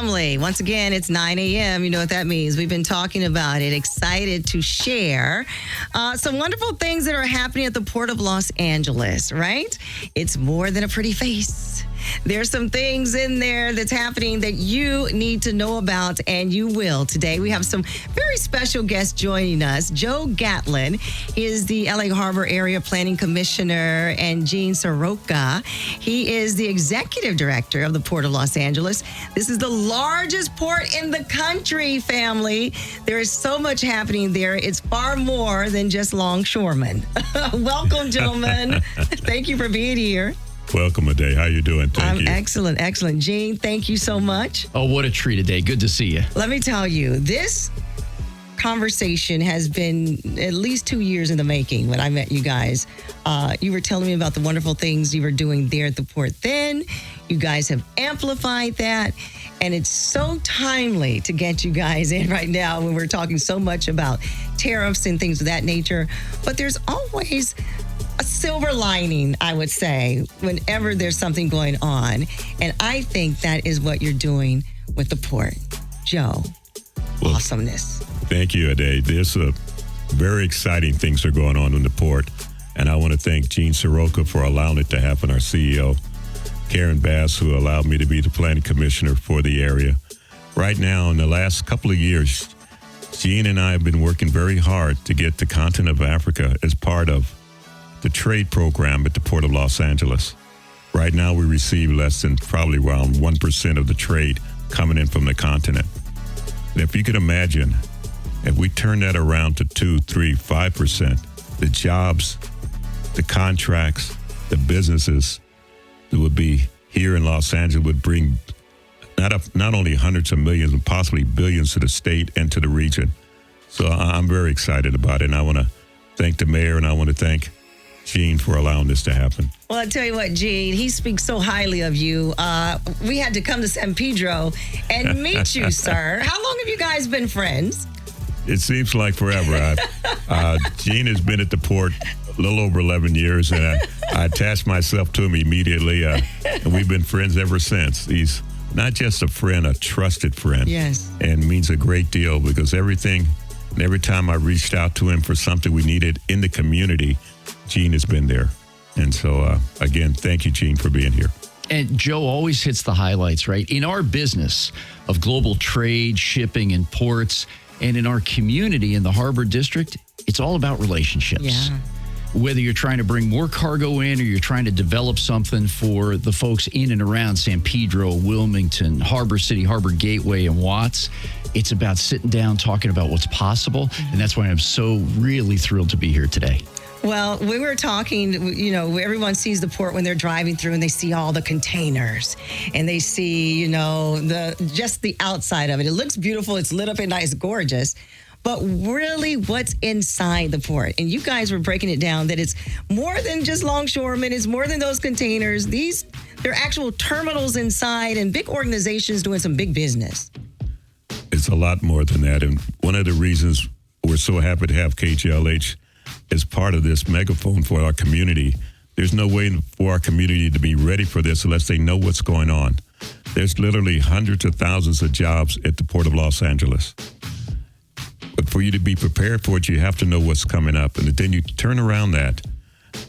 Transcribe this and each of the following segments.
family. Once again, it's 9 a.m. You know what that means. We've been talking about it. Excited to share some wonderful things that are happening at the Port of Los Angeles, right? It's more than a pretty face. There's some things in there that's happening that you need to know about, and you will. Today, we have some very special guests joining us. Joe Gatlin, he is the LA Harbor Area Planning Commissioner, and Gene Soroka, he is the Executive Director of the Port of Los Angeles. This is the largest port in the country, family. There is so much happening there. It's far more than just longshoremen. Welcome, gentlemen. Thank you for being here. Welcome, ADAI. How you doing? Thank you. Excellent, excellent. Gene, thank you so much. Oh, what a treat, ADAI. Good to see you. Let me tell you, this conversation has been at least 2 years in the making when I met you guys. You were telling me about the wonderful things you were doing there at the port then. You guys have amplified that. And it's so timely to get you guys in right now when we're talking so much about tariffs and things of that nature. But there's always a silver lining, I would say, whenever there's something going on. And I think that is what you're doing with the port. Joe, awesomeness. Thank you, ADAI. There's very exciting things are going on in the port. And I want to thank Gene Soroka for allowing it to happen, our CEO, Karen Bass, who allowed me to be the planning commissioner for the area. Right now, in the last couple of years, Gene and I have been working very hard to get the continent of Africa as part of the trade program at the Port of Los Angeles. Right now, we receive less than probably around 1% of the trade coming in from the continent. And if you could imagine, if we turn that around to 2, 3, 5%, the jobs, the contracts, the businesses that would be here in Los Angeles would bring not only hundreds of millions, but possibly billions to the state and to the region. So I'm very excited about it. And I want to thank the mayor, and I want to thank Gene for allowing this to happen. Well, I tell you what, Gene, he speaks so highly of you. We had to come to San Pedro and meet you, sir. How long have you guys been friends? It seems like forever. Gene has been at the port a little over 11 years, and I attached myself to him immediately, and we've been friends ever since. He's not just a friend, a trusted friend. Yes. And means a great deal, because every time I reached out to him for something we needed in the community, Gene has been there. And so, again, thank you, Gene, for being here. And Joe always hits the highlights, right? In our business of global trade, shipping, and ports, and in our community in the Harbor District, it's all about relationships. Yeah. Whether you're trying to bring more cargo in or you're trying to develop something for the folks in and around San Pedro, Wilmington, Harbor City, Harbor Gateway, and Watts, it's about sitting down, talking about what's possible. And that's why I'm so really thrilled to be here today. Well, we were talking, you know, everyone sees the port when they're driving through and they see all the containers and they see, you know, just the outside of it. It looks beautiful. It's lit up and nice, gorgeous. But really, what's inside the port? And you guys were breaking it down that it's more than just longshoremen. It's more than those containers. They're actual terminals inside and big organizations doing some big business. It's a lot more than that. And one of the reasons we're so happy to have KJLH as part of this megaphone for our community, there's no way for our community to be ready for this unless they know what's going on. There's literally hundreds of thousands of jobs at the Port of Los Angeles. But for you to be prepared for it, you have to know what's coming up. And then you turn around that,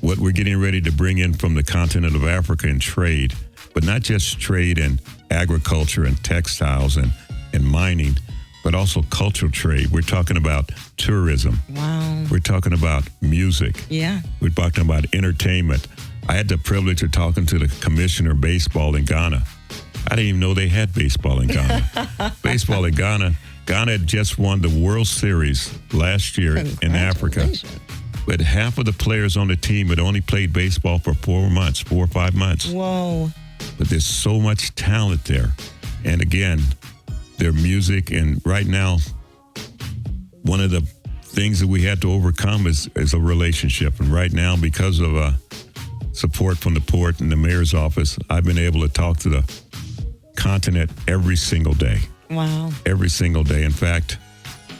what we're getting ready to bring in from the continent of Africa in trade, but not just trade in agriculture and textiles and mining, but also cultural trade. We're talking about tourism. Wow. We're talking about music. Yeah. We're talking about entertainment. I had the privilege of talking to the commissioner of baseball in Ghana. I didn't even know they had baseball in Ghana. Baseball in Ghana. Ghana had just won the World Series last year in Africa. But half of the players on the team had only played baseball for 4 or 5 months. Whoa. But there's so much talent there. And again, their music, and right now, one of the things that we had to overcome is a relationship. And right now, because of support from the port and the mayor's office, I've been able to talk to the continent every single day. Wow. Every single day. In fact,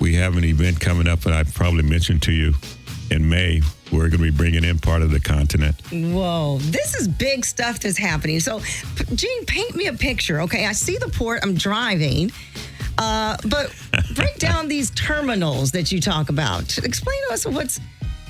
we have an event coming up that I probably mentioned to you in May we're going to be bringing in part of the continent. Whoa, this is big stuff that's happening. So, Gene, paint me a picture. Okay, I see the port. I'm driving. But break down these terminals that you talk about. Explain to us what's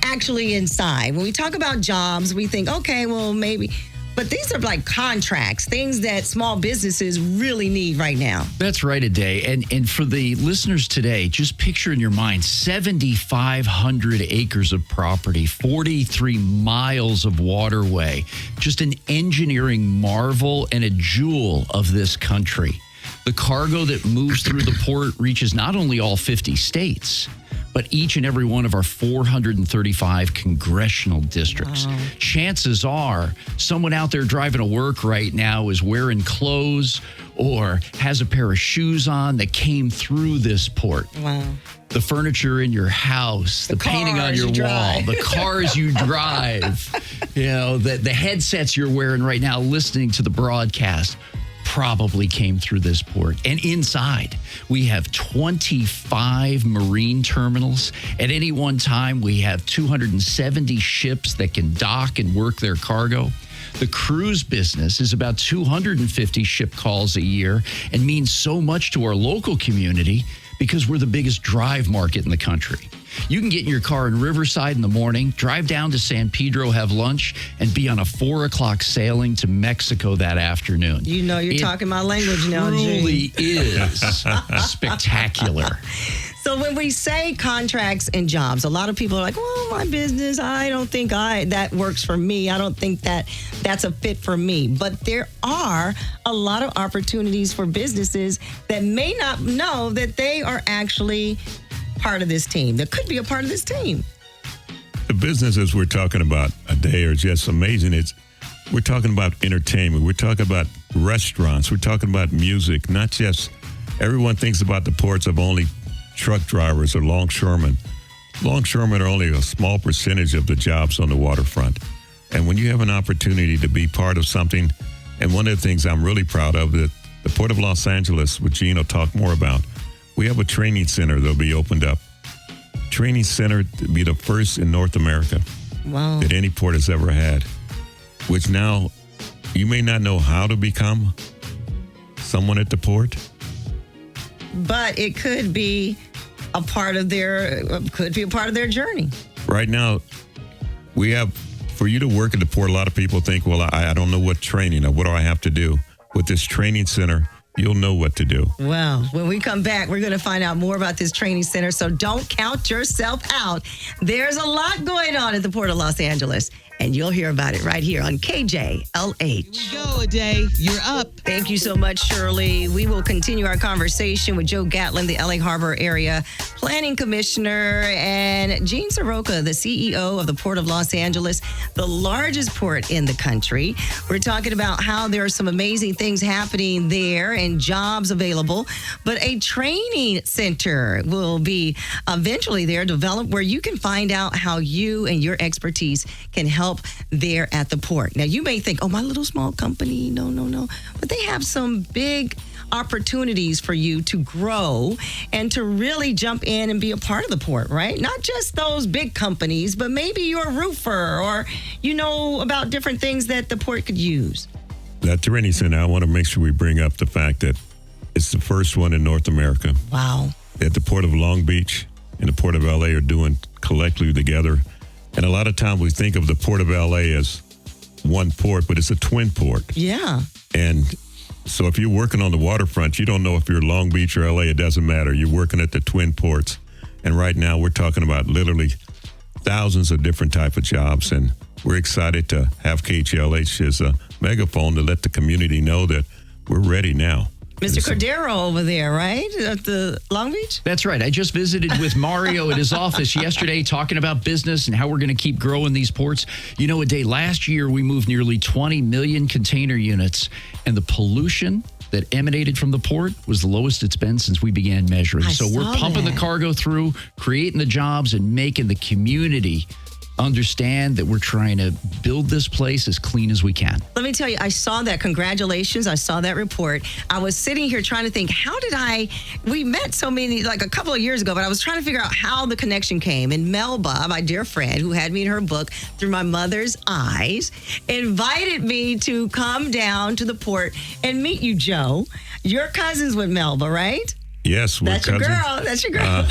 actually inside. When we talk about jobs, we think, okay, well, maybe. But these are like contracts, things that small businesses really need right now. That's right, ADAI. And for the listeners today, just picture in your mind 7,500 acres of property, 43 miles of waterway, just an engineering marvel and a jewel of this country. The cargo that moves through the port reaches not only all 50 states, but each and every one of our 435 congressional districts. Wow. Chances are someone out there driving to work right now is wearing clothes or has a pair of shoes on that came through this port. Wow. The furniture in your house, the painting on your wall, the cars you drive, the headsets you're wearing right now listening to the broadcast probably came through this port. And inside, we have 25 marine terminals. At any one time, we have 270 ships that can dock and work their cargo. The cruise business is about 250 ship calls a year and means so much to our local community because we're the biggest drive market in the country. You can get in your car in Riverside in the morning, drive down to San Pedro, have lunch, and be on a 4 o'clock sailing to Mexico that afternoon. You know, you're talking my language now, Gene. It truly is spectacular. So when we say contracts and jobs, a lot of people are like, well, my business, I don't think that works for me. I don't think that's a fit for me. But there are a lot of opportunities for businesses that may not know that they are actually part of this team, that could be a part of this team. The businesses we're talking about ADAI are just amazing. We're talking about entertainment. We're talking about restaurants. We're talking about music. Not just everyone thinks about the ports of only truck drivers or longshoremen. Longshoremen are only a small percentage of the jobs on the waterfront. And when you have an opportunity to be part of something, and one of the things I'm really proud of that the Port of Los Angeles, which Gene will talk more about, we have a training center that'll be opened up. Training center to be the first in North America that any port has ever had, which now you may not know how to become someone at the port. But it could be a part of their journey. Right now, we have, for you to work at the port, a lot of people think, well, I don't know what training or what do I have to do. With this training center, you'll know what to do. Well, when we come back, we're going to find out more about this training center. So don't count yourself out. There's a lot going on at the Port of Los Angeles, and you'll hear about it right here on KJLH. Here we go, ADAI. You're up. Thank you so much, Shirley. We will continue our conversation with Joe Gatlin, the LA Harbor Area Planning Commissioner, and Gene Soroka, the CEO of the Port of Los Angeles, the largest port in the country. We're talking about how there are some amazing things happening there and jobs available, but a training center will be eventually there developed where you can find out how you and your expertise can help there at the port. Now, you may think, oh, my little small company, no. But they have some big opportunities for you to grow and to really jump in and be a part of the port, right? Not just those big companies, but maybe you're a roofer or you know about different things that the port could use. That training center, I want to make sure we bring up the fact that it's the first one in North America. Wow. That the Port of Long Beach and the Port of LA are doing collectively together. And a lot of times we think of the Port of LA as one port, but it's a twin port. Yeah. And so if you're working on the waterfront, you don't know if you're Long Beach or LA, it doesn't matter. You're working at the twin ports. And right now we're talking about literally thousands of different type of jobs. And we're excited to have KJLH as a megaphone to let the community know that we're ready now. Mr. Cordero over there, right? At the Long Beach? That's right. I just visited with Mario at his office yesterday talking about business and how we're going to keep growing these ports. You know, ADAI, last year we moved nearly 20 million container units, and the pollution that emanated from the port was the lowest it's been since we began measuring. So we're pumping the cargo through, creating the jobs, and making the community understand that we're trying to build this place as clean as we can. Let me tell you, I saw that. Congratulations. I saw that report. I was sitting here trying to think, we met like a couple of years ago, but I was trying to figure out how the connection came. And Melba, my dear friend, who had me in her book, Through My Mother's Eyes, invited me to come down to the port and meet you, Joe. You're cousins with Melba, right? Yes, we're That's cousins. your girl. That's your girl.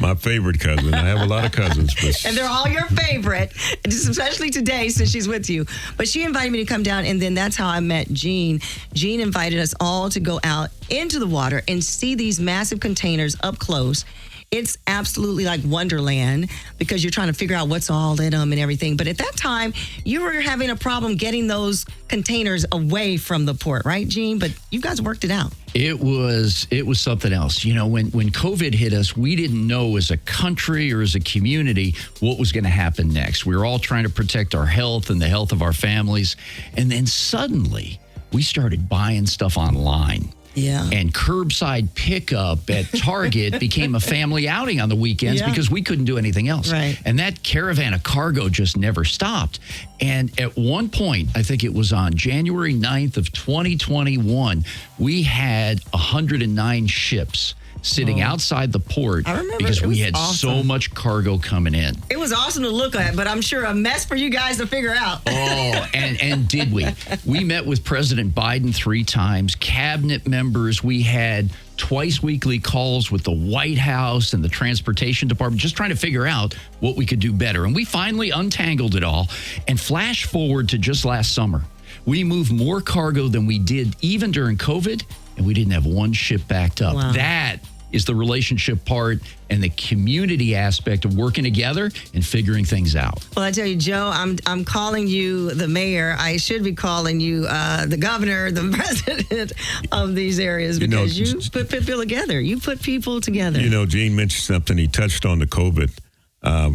My favorite cousin. I have a lot of cousins. But And they're all your favorite, especially today since she's with you. But she invited me to come down, and then that's how I met Jean. Jean invited us all to go out into the water and see these massive containers up close. It's absolutely like Wonderland because you're trying to figure out what's all in them and everything. But at that time, you were having a problem getting those containers away from the port, right, Jean? But you guys worked it out. It was something else. You know, when COVID hit us, we didn't know as a country or as a community what was going to happen next. We were all trying to protect our health and the health of our families. And then suddenly we started buying stuff online. Yeah. And curbside pickup at Target became a family outing on the weekends because we couldn't do anything else. Right. And that caravan of cargo just never stopped. And at one point, I think it was on January 9th of 2021, we had 109 ships sitting outside the port because we had so much cargo coming in. It was awesome to look at, but I'm sure a mess for you guys to figure out. Oh, and did we? We met with President Biden 3 times, cabinet members. We had twice weekly calls with the White House and the Transportation Department, just trying to figure out what we could do better. And we finally untangled it all. And flash forward to just last summer. We moved more cargo than we did even during COVID, and we didn't have one ship backed up. Wow. That is the relationship part and the community aspect of working together and figuring things out. Well, I tell you, Joe, I'm calling you the mayor. I should be calling you the governor, the president of these areas because you put people together. You put people together. You know, Gene mentioned something. He touched on the COVID.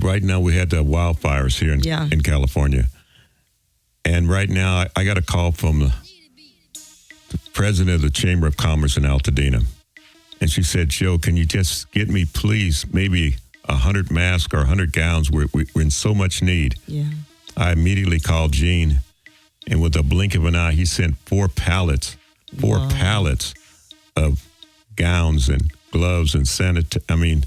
Right now, we had the wildfires here in California. And right now, I got a call from the president of the Chamber of Commerce in Altadena. And she said, Joe, can you just get me, please, maybe 100 masks or 100 gowns? We're in so much need. Yeah. I immediately called Gene, and with a blink of an eye, he sent 4 pallets of gowns and gloves and I mean,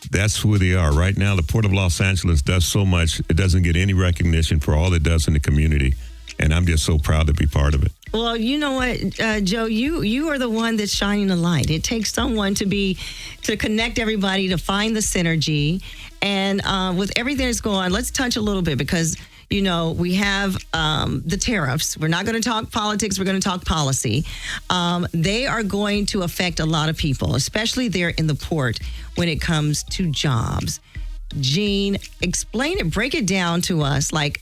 that's who they are. Right now, the Port of Los Angeles does so much. It doesn't get any recognition for all it does in the community. And I'm just so proud to be part of it. Well, you know what, Joe, you are the one that's shining the light. It takes someone to connect everybody, to find the synergy. And with everything that's going on, let's touch a little bit because, you know, we have the tariffs. We're not going to talk politics. We're going to talk policy. They are going to affect a lot of people, especially there in the port when it comes to jobs. Jean, explain it, break it down to us like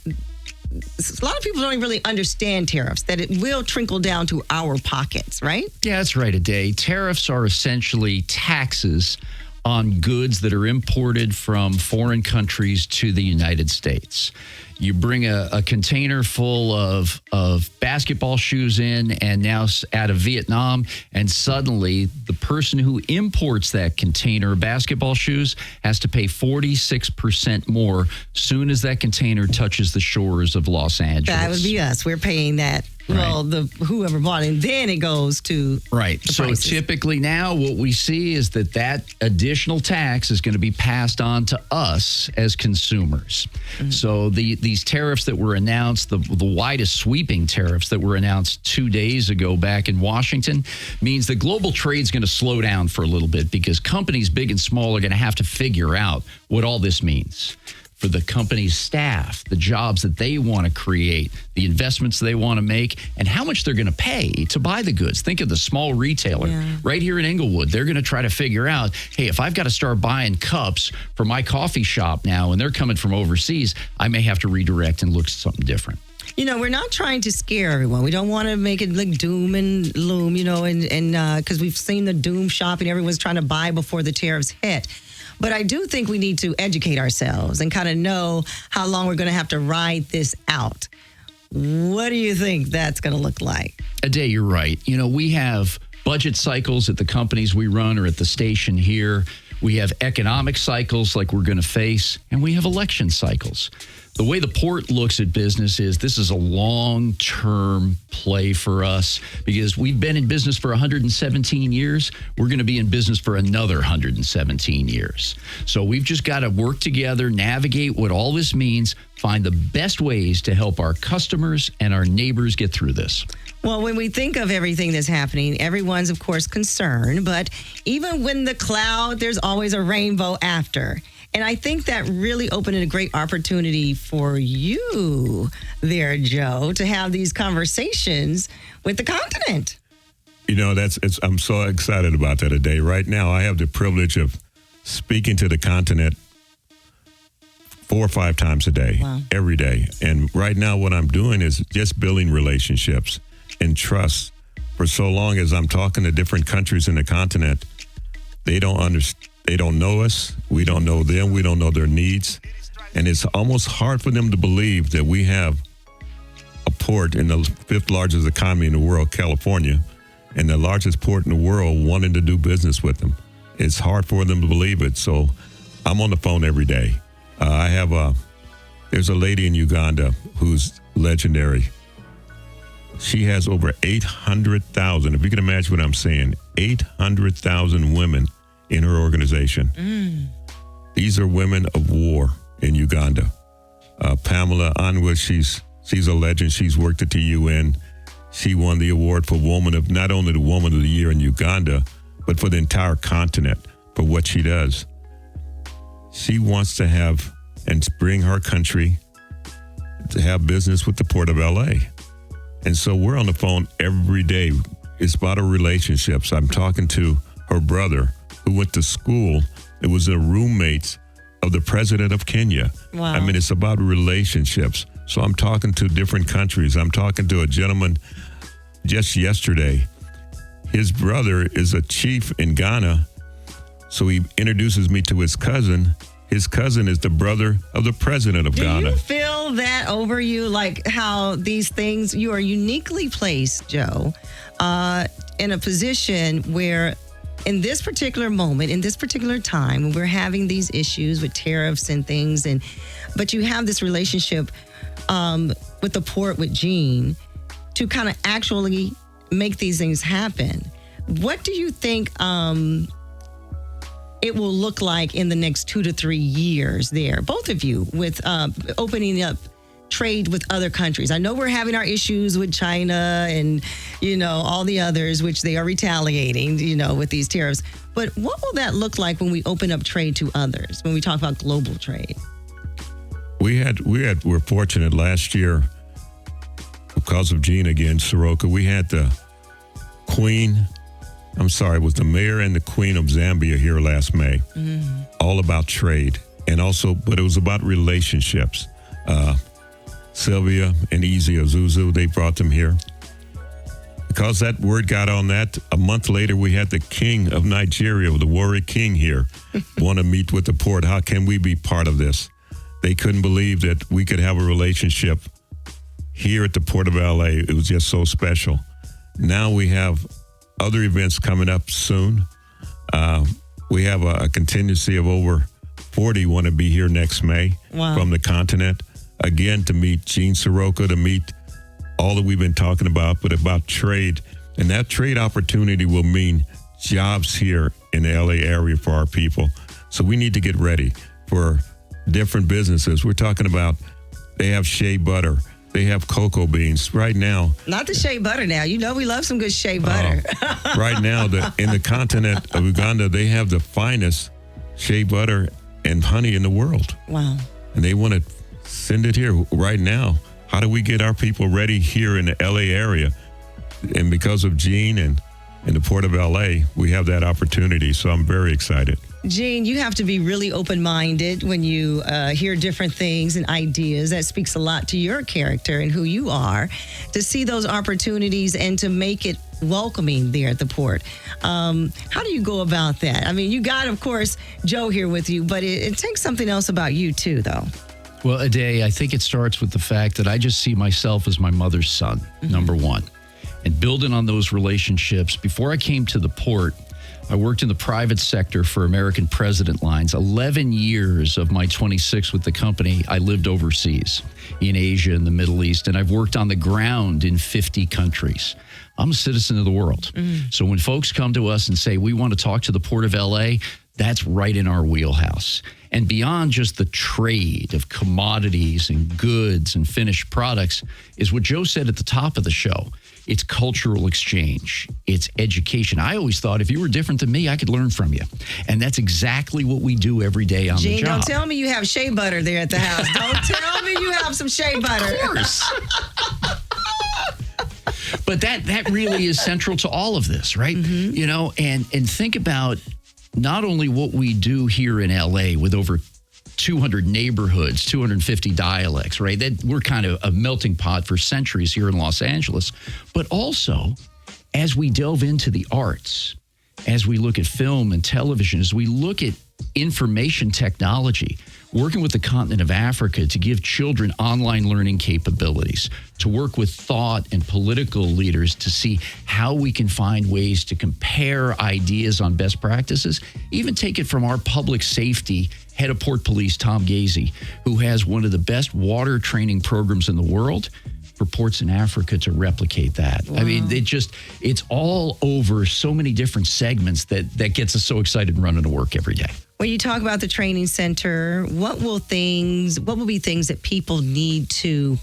a lot of people don't really understand tariffs, that it will trickle down to our pockets, right? Yeah, that's right, ADAI. Tariffs are essentially taxes on goods that are imported from foreign countries to the United States. You bring a container full of basketball shoes in and now out of Vietnam, and suddenly the person who imports that container of basketball shoes has to pay 46% more soon as that container touches the shores of Los Angeles. That would be us. We're paying that. Right. Well, whoever bought it, and then it goes to right. The so prices. Typically now what we see is that additional tax is going to be passed on to us as consumers. Mm-hmm. So these tariffs that were announced, the widest sweeping tariffs that were announced 2 days ago back in Washington, means that global trade is going to slow down for a little bit because companies big and small are going to have to figure out what all this means for the company's staff, the jobs that they want to create, the investments they want to make, and how much they're going to pay to buy the goods. Think of the small retailer right here in Inglewood. They're going to try to figure out, hey, if I've got to start buying cups for my coffee shop now and they're coming from overseas, I may have to redirect and look at something different. You know, we're not trying to scare everyone. We don't want to make it like doom and gloom, you know, and because we've seen the doom shopping. Everyone's trying to buy before the tariffs hit. But I do think we need to educate ourselves and kind of know how long we're going to have to ride this out. What do you think that's going to look like? ADAI, you're right. You know, we have budget cycles at the companies we run or at the station here We have economic cycles like we're going to face, and we have election cycles. The way the port looks at business is this is a long-term play for us because we've been in business for 117 years. We're going to be in business for another 117 years. So we've just got to work together, navigate what all this means, find the best ways to help our customers and our neighbors get through this. Well, when we think of everything that's happening, everyone's, of course, concerned. But even when the cloud, there's always a rainbow after. And I think that really opened a great opportunity for you there, Joe, to have these conversations with the continent. You know, I'm so excited about that today. Right now, I have the privilege of speaking to the continent 4 or 5 times a day, every day. And right now, what I'm doing is just building relationships and trust. For so long as I'm talking to different countries in the continent, they don't understand. They don't know us. We don't know them. We don't know their needs. And it's almost hard for them to believe that we have a port in the 5th largest economy in the world, California, and the largest port in the world wanting to do business with them. It's hard for them to believe it. So I'm on the phone every day. There's a lady in Uganda who's legendary. She has over 800,000, if you can imagine what I'm saying, 800,000 women in her organization. These are women of war in Uganda. Pamela Anwa, she's a legend. She's worked at the UN. She won the award for not only the Woman of the Year in Uganda, but for the entire continent for what she does. She wants to have and bring her country to have business with the Port of LA. And so we're on the phone every day. It's about our relationships. I'm talking to her brother, who went to school. It was the roommates of the president of Kenya. Wow. I mean, it's about relationships. So I'm talking to different countries. I'm talking to a gentleman just yesterday. His brother is a chief in Ghana. So he introduces me to his cousin. His cousin is the brother of the president of Ghana. Do you feel that over you, like how these things, you are uniquely placed, Joe, in a position where in this particular moment, in this particular time, when we're having these issues with tariffs and things, but you have this relationship with the port with Gene to kind of actually make these things happen. What do you think it will look like in the next 2 to 3 years there, both of you, with opening up trade with other countries? I know we're having our issues with China and, all the others, which they are retaliating, with these tariffs. But what will that look like when we open up trade to others, when we talk about global trade? We're fortunate last year because of Gene again, Soroka. We had the it was the mayor and the queen of Zambia here last May, all about trade. And also, but it was about relationships. Sylvia and Easy Azuzu, they brought them here. Because that word got on that, a month later, we had the king of Nigeria, the warrior king here, want to meet with the port. How can we be part of this? They couldn't believe that we could have a relationship here at the Port of LA. It was just so special. Now we have other events coming up soon. We have a contingency of over 40 want to be here next May from the continent. Again, to meet Gene Soroka, to meet all that we've been talking about, but about trade. And that trade opportunity will mean jobs here in the LA area for our people. So we need to get ready for different businesses. We're talking about, they have shea butter. They have cocoa beans right now. Not the shea butter now. We love some good shea butter. Right now, in the continent of Uganda, they have the finest shea butter and honey in the world. Wow. And they want to send it here right now. How do we get our people ready here in the LA area? And because of Gene and the Port of LA, we have that opportunity. So I'm very excited. Gene, you have to be really open-minded when you hear different things and ideas. That speaks a lot to your character and who you are, to see those opportunities and to make it welcoming there at the port. How do you go about that? I mean, you got, of course, Joe here with you, but it takes something else about you too, though. Well, ADAI, I think it starts with the fact that I just see myself as my mother's son, number one. And building on those relationships, before I came to the port, I worked in the private sector for American President Lines. 11 years of my 26 with the company, I lived overseas in Asia and the Middle East, and I've worked on the ground in 50 countries. I'm a citizen of the world. So when folks come to us and say, we want to talk to the Port of LA, that's right in our wheelhouse. And beyond just the trade of commodities and goods and finished products is what Joe said at the top of the show. It's cultural exchange. It's education. I always thought if you were different than me, I could learn from you. And that's exactly what we do every day on the job. Don't tell me you have shea butter there at the house. Don't tell me you have some shea butter. Of course. But that really is central to all of this, right? You know, and think about not only what we do here in LA with over 200 neighborhoods, 250 dialects, right? That we're kind of a melting pot for centuries here in Los Angeles. But also, as we delve into the arts, as we look at film and television, as we look at information technology, working with the continent of Africa to give children online learning capabilities, to work with thought and political leaders to see how we can find ways to compare ideas on best practices, even take it from our public safety head of Port Police, Tom Gazy, who has one of the best water training programs in the world, for ports in Africa to replicate that. Wow. I mean, it's all over so many different segments that gets us so excited running to work every day. When you talk about the training center, what will be things that people need to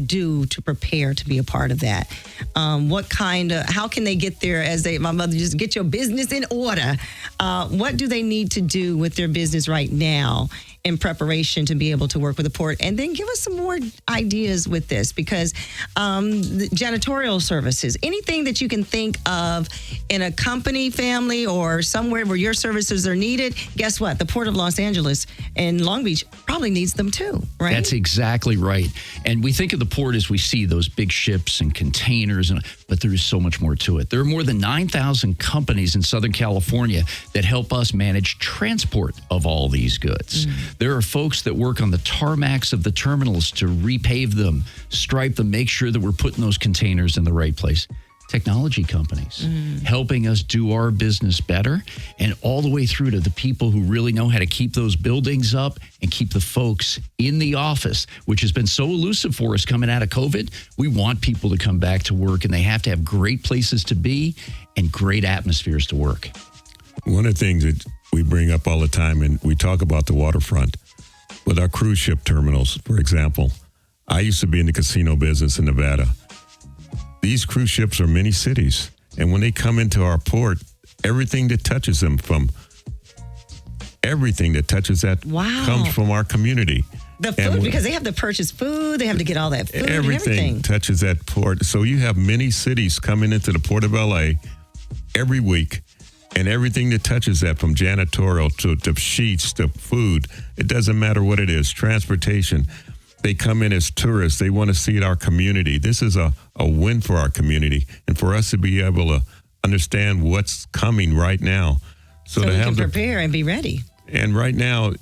do to prepare to be a part of that? How can they get there my mother just get your business in order? What do they need to do with their business right now in preparation to be able to work with the port? And then give us some more ideas with this, because the janitorial services, anything that you can think of in a company, family, or somewhere where your services are needed, guess what? The Port of Los Angeles and Long Beach probably needs them too, right? That's exactly right. And we think of the port as we see those big ships and containers, but there is so much more to it. There are more than 9,000 companies in Southern California that help us manage transport of all these goods. There are folks that work on the tarmacs of the terminals to repave them, stripe them, make sure that we're putting those containers in the right place. Technology companies helping us do our business better, and all the way through to the people who really know how to keep those buildings up and keep the folks in the office, which has been so elusive for us coming out of COVID. We want people to come back to work, and they have to have great places to be and great atmospheres to work. One of the things that we bring up all the time, and we talk about the waterfront, with our cruise ship terminals, for example. I used to be in the casino business in Nevada. These cruise ships are mini cities, and when they come into our port, everything that touches them comes from our community. The food, because they have to purchase food, they have to get all that food. Everything touches that port. So you have many cities coming into the Port of LA every week, and everything that touches that, from janitorial to sheets to food, it doesn't matter what it is, transportation. They come in as tourists. They want to see our community. This is a win for our community, and for us to be able to understand what's coming right now. So we can prepare and be ready. And right now,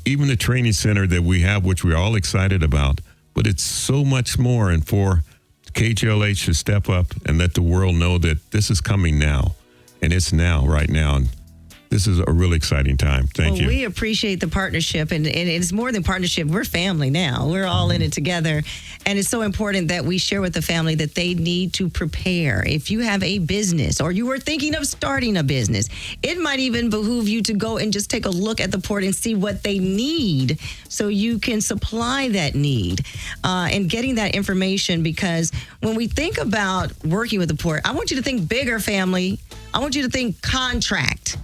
even the training center that we have, which we're all excited about, but it's so much more. And for KJLH to step up and let the world know that this is coming now, and it's now, right now. And this is a really exciting time. Thank you. We appreciate the partnership, and it's more than partnership. We're family now. We're all in it together, and it's so important that we share with the family that they need to prepare. If you have a business or you were thinking of starting a business, it might even behoove you to go and just take a look at the port and see what they need so you can supply that need and getting that information, because when we think about working with the port, I want you to think bigger, family. I want you to think contract.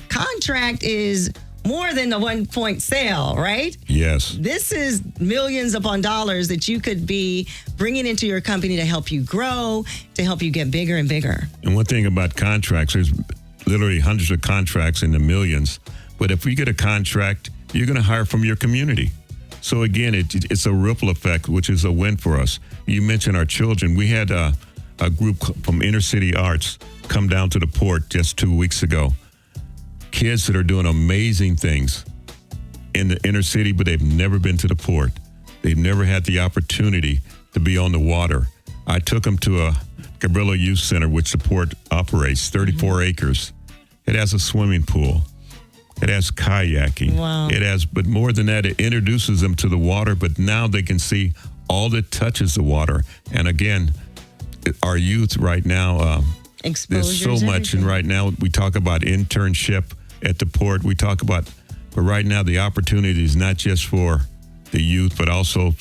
Contract is more than the 1 point sale, right? Yes. This is millions upon dollars that you could be bringing into your company to help you grow, to help you get bigger and bigger. And one thing about contracts, there's literally hundreds of contracts in the millions. But if we get a contract, you're going to hire from your community. So again, it's a ripple effect, which is a win for us. You mentioned our children. We had a group from Inner City Arts come down to the port just 2 weeks ago. Kids that are doing amazing things in the inner city, but they've never been to the port. They've never had the opportunity to be on the water. I took them to a Cabrillo Youth Center, which the port operates, 34 acres. It has a swimming pool. It has kayaking. Wow. But more than that, it introduces them to the water, but now they can see all that touches the water. And again, our youth right now, there's so much. And right now we talk about internship at the port. But right now the opportunity is not just for the youth, but also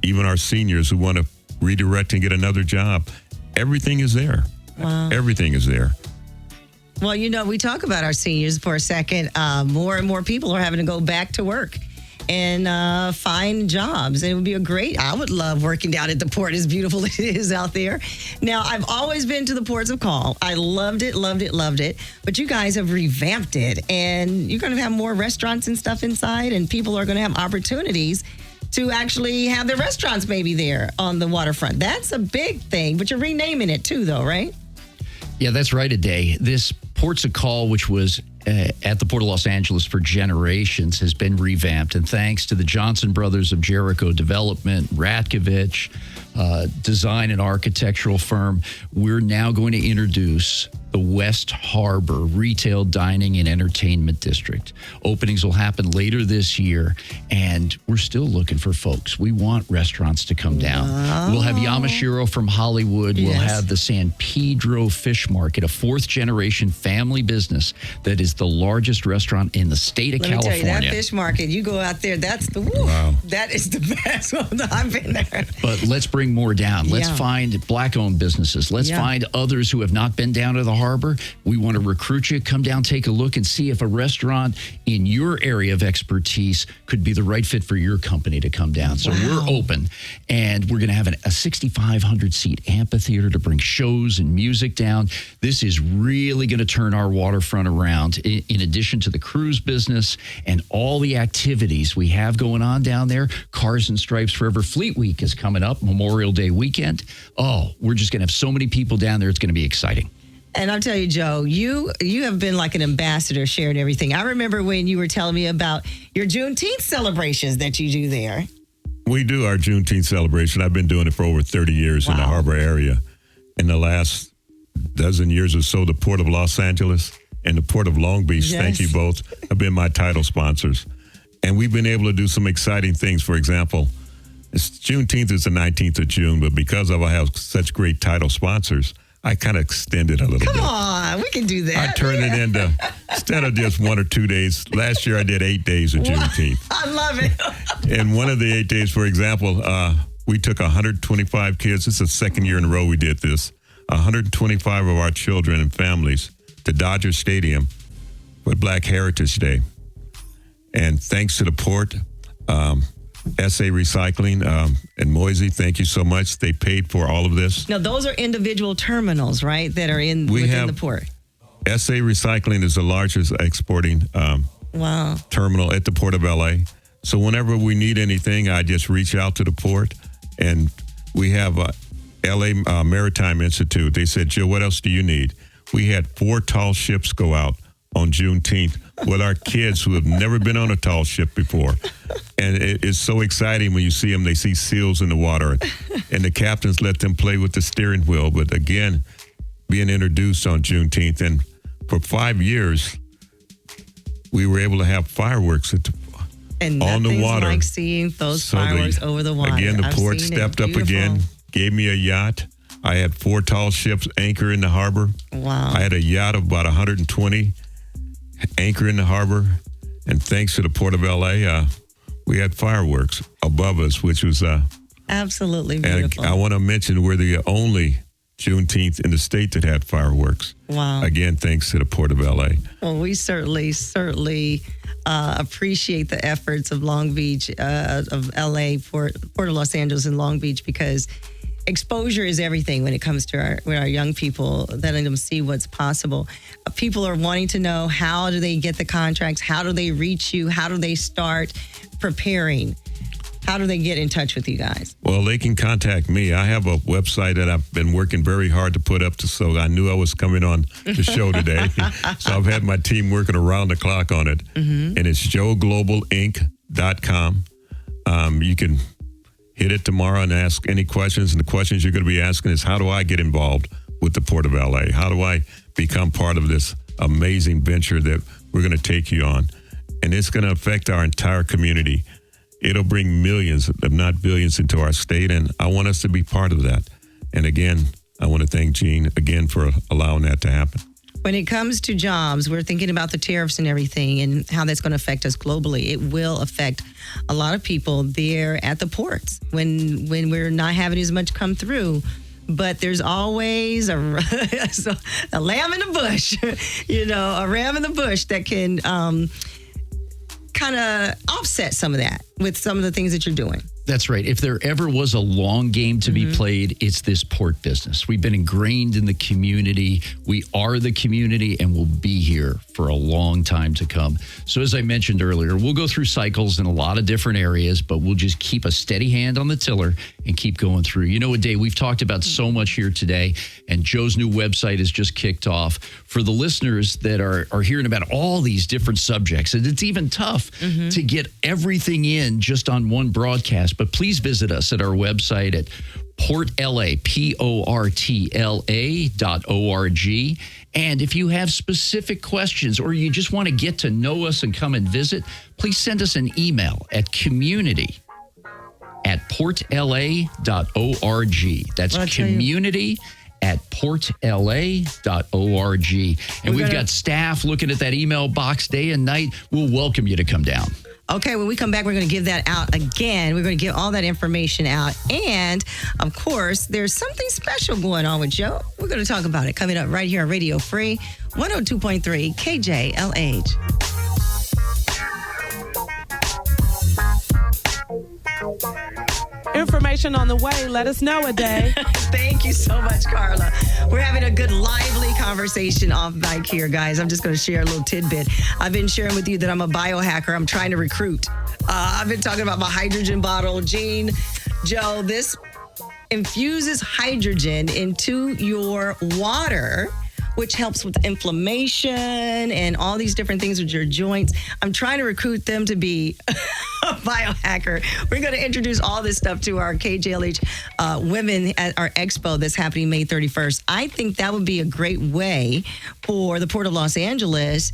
even our seniors who want to redirect and get another job. Everything is there. Wow. Everything is there. Well, we talk about our seniors for a second. More and more people are having to go back to work and find jobs. And it would be I would love working down at the port, as beautiful as it is out there. Now, I've always been to the ports of call. I loved it, loved it, loved it. But you guys have revamped it, and you're going to have more restaurants and stuff inside, and people are going to have opportunities to actually have their restaurants maybe there on the waterfront. That's a big thing, but you're renaming it too, though, right? Yeah, that's right, ADAI. This Ports of Call, which was at the Port of Los Angeles for generations, has been revamped. And thanks to the Johnson Brothers of Jericho Development, Ratkovich, design and architectural firm, we're now going to introduce the West Harbor Retail Dining and Entertainment District. Openings will happen later this year, and we're still looking for folks. We want restaurants to come down. We'll have Yamashiro from Hollywood. Yes. We'll have the San Pedro Fish Market, a fourth-generation family business that is the largest restaurant in the state of California. Let me tell you, that fish market, you go out there, that is the best one. I've been there. But let's bring more down. Let's find Black-owned businesses. Let's find others who have not been down to the harbor. We want to recruit you. Come down, take a look, and see if a restaurant in your area of expertise could be the right fit for your company to come down. So we're open, and we're going to have a 6,500-seat amphitheater to bring shows and music down. This is really going to turn our waterfront around, in addition to the cruise business and all the activities we have going on down there. Cars and Stripes Forever Fleet Week is coming up, Memorial Day weekend. Oh, we're just going to have so many people down there. It's going to be exciting. And I'll tell you, Joe, you have been like an ambassador sharing everything. I remember when you were telling me about your Juneteenth celebrations that you do there. We do our Juneteenth celebration. I've been doing it for over 30 years in the harbor area. In the last dozen years or so, the Port of Los Angeles and the Port of Long Beach, thank you both, have been my title sponsors. And we've been able to do some exciting things. For example, Juneteenth is the 19th of June, but because I have such great title sponsors, I kind of extended a little bit. Come on, we can do that. I turned it into, instead of just 1 or 2 days, last year I did 8 days of Juneteenth. I love it. And one of the 8 days, for example, we took 125 kids. This is the second year in a row we did this. 125 of our children and families to Dodger Stadium for Black Heritage Day. And thanks to the port, SA Recycling and Moisey, thank you so much. They paid for all of this. Now, those are individual terminals, right, that are within the port? SA Recycling is the largest exporting terminal at the Port of LA. So whenever we need anything, I just reach out to the port. And we have LA Maritime Institute. They said, Joe, what else do you need? We had 4 tall ships go out on Juneteenth with our kids who have never been on a tall ship before. And it's so exciting when you see them. They see seals in the water, and the captains let them play with the steering wheel. But again, being introduced on Juneteenth, and for 5 years, we were able to have fireworks on the water. Like seeing those fireworks over the water. Again, the port stepped up again, gave me a yacht. I had 4 tall ships anchor in the harbor. Wow. I had a yacht of about 120 anchor in the harbor. And thanks to the Port of LA, we had fireworks above us, which was absolutely beautiful. And I want to mention we're the only Juneteenth in the state that had fireworks. Wow. Again, thanks to the Port of LA. Well, we certainly appreciate the efforts of Long Beach, of LA, Port of Los Angeles and Long Beach, because exposure is everything when it comes to our young people, letting them see what's possible. People are wanting to know, how do they get the contracts? How do they reach you? How do they start preparing? How do they get in touch with you guys? Well, they can contact me. I have a website that I've been working very hard to put up, so I knew I was coming on the show today. So I've had my team working around the clock on it. Mm-hmm. And it's joeglobalinc.com. You can hit it tomorrow and ask any questions. And the questions you're going to be asking is, how do I get involved with the Port of LA? How do I become part of this amazing venture that we're going to take you on. And it's going to affect our entire community. It'll bring millions, if not billions, into our state. And I want us to be part of that. And again, I want to thank Gene again for allowing that to happen. When it comes to jobs, we're thinking about the tariffs and everything and how that's going to affect us globally. It will affect a lot of people there at the ports when we're not having as much come through. But there's always a lamb in the bush, a ram in the bush that can kind of offset some of that with some of the things that you're doing. That's right. If there ever was a long game to be played, it's this port business. We've been ingrained in the community. We are the community, and we'll be here for a long time to come. So as I mentioned earlier, we'll go through cycles in a lot of different areas, but we'll just keep a steady hand on the tiller and keep going through. Adai, we've talked about so much here today, and Joe's new website has just kicked off. For the listeners that are hearing about all these different subjects, and it's even tough to get everything in just on one broadcast, but please visit us at our website at portla, portla.org. And if you have specific questions or you just want to get to know us and come and visit, please send us an email at community@portla.org. That's community@portla.org. And we've got staff looking at that email box day and night. We'll welcome you to come down. Okay, when we come back, we're going to give that out again. We're going to give all that information out. And, of course, there's something special going on with Joe. We're going to talk about it coming up right here on Radio Free, 102.3 KJLH. Information on the way. Let us know, Aday. Thank you so much, Carla. We're having a good, lively conversation off mic here, guys. I'm just going to share a little tidbit. I've been sharing with you that I'm a biohacker. I'm trying to recruit. I've been talking about my hydrogen bottle. Gene, Joe, this infuses hydrogen into your water, which helps with inflammation and all these different things with your joints. I'm trying to recruit them to be a biohacker. We're going to introduce all this stuff to our KJLH women at our expo that's happening May 31st. I think that would be a great way for the Port of Los Angeles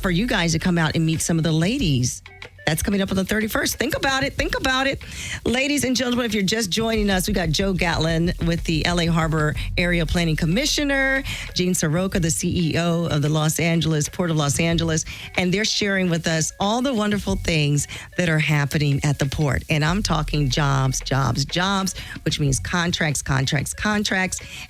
for you guys to come out and meet some of the ladies. That's coming up on the 31st. Think about it. Think about it. Ladies and gentlemen, if you're just joining us, we got Joe Gatlin with the LA Harbor Area Planning Commissioner, Gene Soroka, the CEO of the Port of Los Angeles, and they're sharing with us all the wonderful things that are happening at the port. And I'm talking jobs, which means contracts.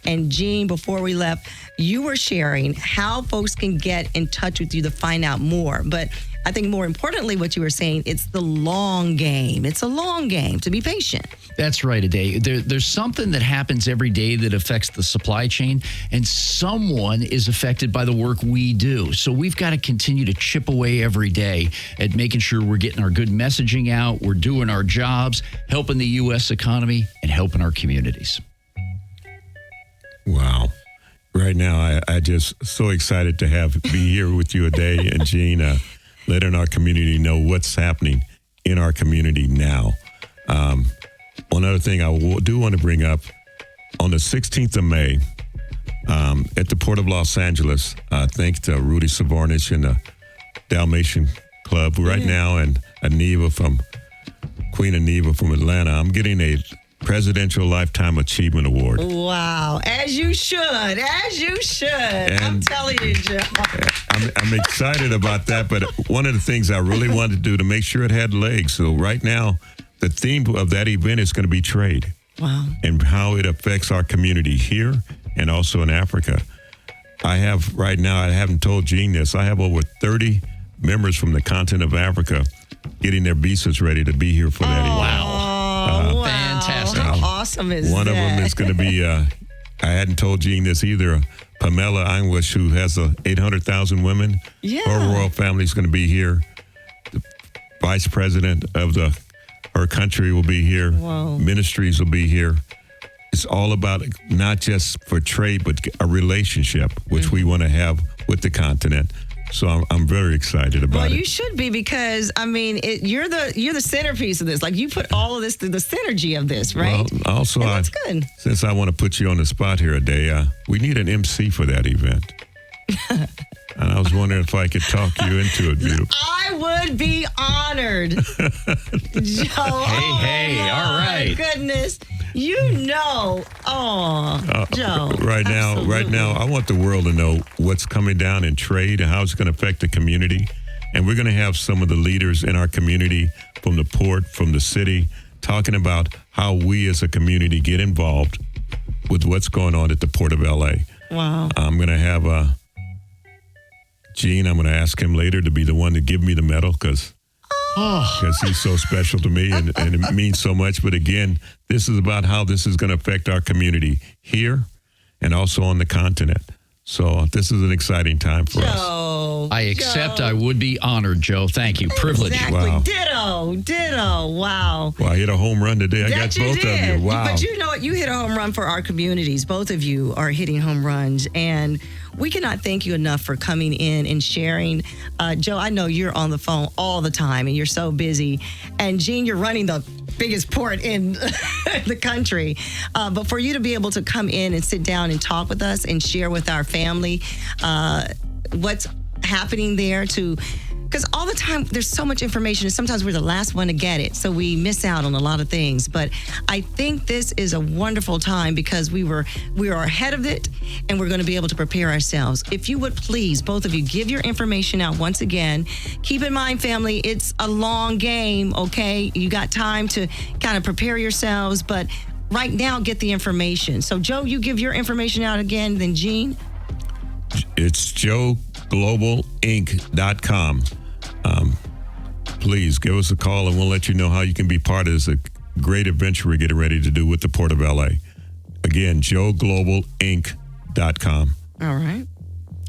And Gene, before we left, you were sharing how folks can get in touch with you to find out more. But I think more importantly, what you were saying, it's the long game. It's a long game to be patient. That's right, Aday. There's something that happens every day that affects the supply chain, and someone is affected by the work we do. So we've got to continue to chip away every day at making sure we're getting our good messaging out, we're doing our jobs, helping the U.S. economy, and helping our communities. Wow. Right now, I just so excited to be here with you, Aday and Gene, letting our community know what's happening in our community now. One other thing I do want to bring up, on the 16th of May, at the Port of Los Angeles, thanks to Rudy Savornich and the Dalmatian Club right now, and Queen Aniva from Atlanta, I'm getting a Presidential Lifetime Achievement Award. Wow. As you should. And I'm telling you, Joe. I'm excited about that, but one of the things I really wanted to do to make sure it had legs. So right now, the theme of that event is going to be trade. Wow. And how it affects our community here and also in Africa. I haven't told Gene this, I have over 30 members from the continent of Africa getting their visas ready to be here for that event. Wow. Fantastic. How awesome is One that? of them is going to be, I hadn't told Gene this either, Pamela Anguish, who has 800,000 women. Yeah. Her royal family is going to be here. The vice president of her country will be here. Wow. Ministries will be here. It's all about not just for trade, but a relationship, which we want to have with the continent. So I'm very excited about it. Well, you should be, because you're the centerpiece of this. Like, you put all of this through the synergy of this, right? Well, also, and that's good. Since I want to put you on the spot here, Aday, we need an MC for that event. And I was wondering if I could talk you into it, beautiful. I would be honored. Joe. Hey, all right. Goodness. Joe. Right now, I want the world to know what's coming down in trade and how it's going to affect the community. And we're going to have some of the leaders in our community from the port, from the city, talking about how we as a community get involved with what's going on at the Port of LA. Wow. I'm going to have Gene, I'm going to ask him later to be the one to give me the medal because he's so special to me and it means so much. But again, this is about how this is going to affect our community here and also on the continent. So this is an exciting time for us. I accept. I would be honored, Joe. Thank you. Privilege. Exactly. Wow. Ditto. Wow. Well, I hit a home run today. I got both of you. Wow. But you know what? You hit a home run for our communities. Both of you are hitting home runs. And we cannot thank you enough for coming in and sharing. Joe, I know you're on the phone all the time and you're so busy. And Gene, you're running the biggest port in the country. But for you to be able to come in and sit down and talk with us and share with our family what's happening there because all the time there's so much information and sometimes we're the last one to get it. So we miss out on a lot of things. But I think this is a wonderful time because we are ahead of it and we're going to be able to prepare ourselves. If you would please, both of you, give your information out once again. Keep in mind, family, it's a long game, okay? You got time to kind of prepare yourselves, but right now get the information. So Joe, you give your information out again, then Gene. It's JoeGlobalInc.com. Please give us a call and we'll let you know how you can be part of this great adventure we're getting ready to do with the Port of LA. Again, JoeGlobalInc.com. All right.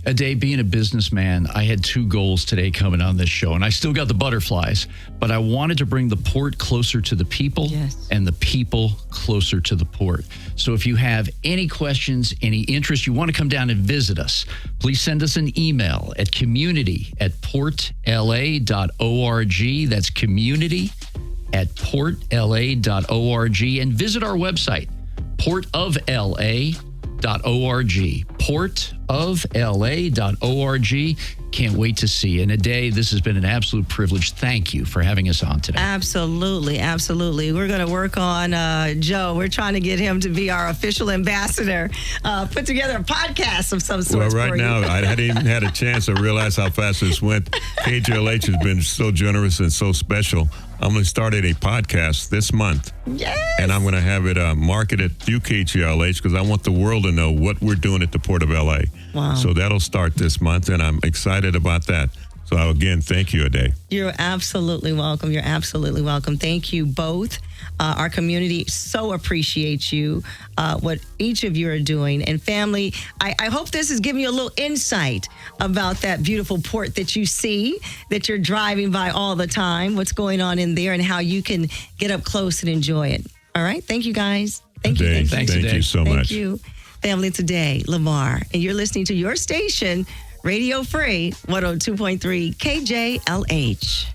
ADAI, being a businessman, I had 2 goals today coming on this show, and I still got the butterflies, but I wanted to bring the port closer to the people and the people closer to the port. So if you have any questions, any interest, you want to come down and visit us, please send us an email at community@portla.org. That's community@portla.org, and visit our website, portofla.org. portofla.org. Can't wait to see you. And ADAI, this has been an absolute privilege. Thank you for having us on today. Absolutely. We're going to work on Joe. We're trying to get him to be our official ambassador. Put together a podcast of some sort. Well, right now, I hadn't even had a chance to realize how fast this went. KJLH has been so generous and so special. I'm going to start a podcast this month. Yes. And I'm going to have it marketed through KJLH because I want the world to know what we're doing at the Port of LA. Wow. So that'll start this month, and I'm excited about that. So again, thank you, ADAI. You're absolutely welcome. Thank you both. Our community so appreciates you, what each of you are doing. And family, I hope this is giving you a little insight about that beautiful port that you see, that you're driving by all the time, what's going on in there and how you can get up close and enjoy it. All right. Thank you, guys. Thank you. Thank you so much. Thank you. Family, today, Lamar, and you're listening to your station, Radio Free 102.3 KJLH.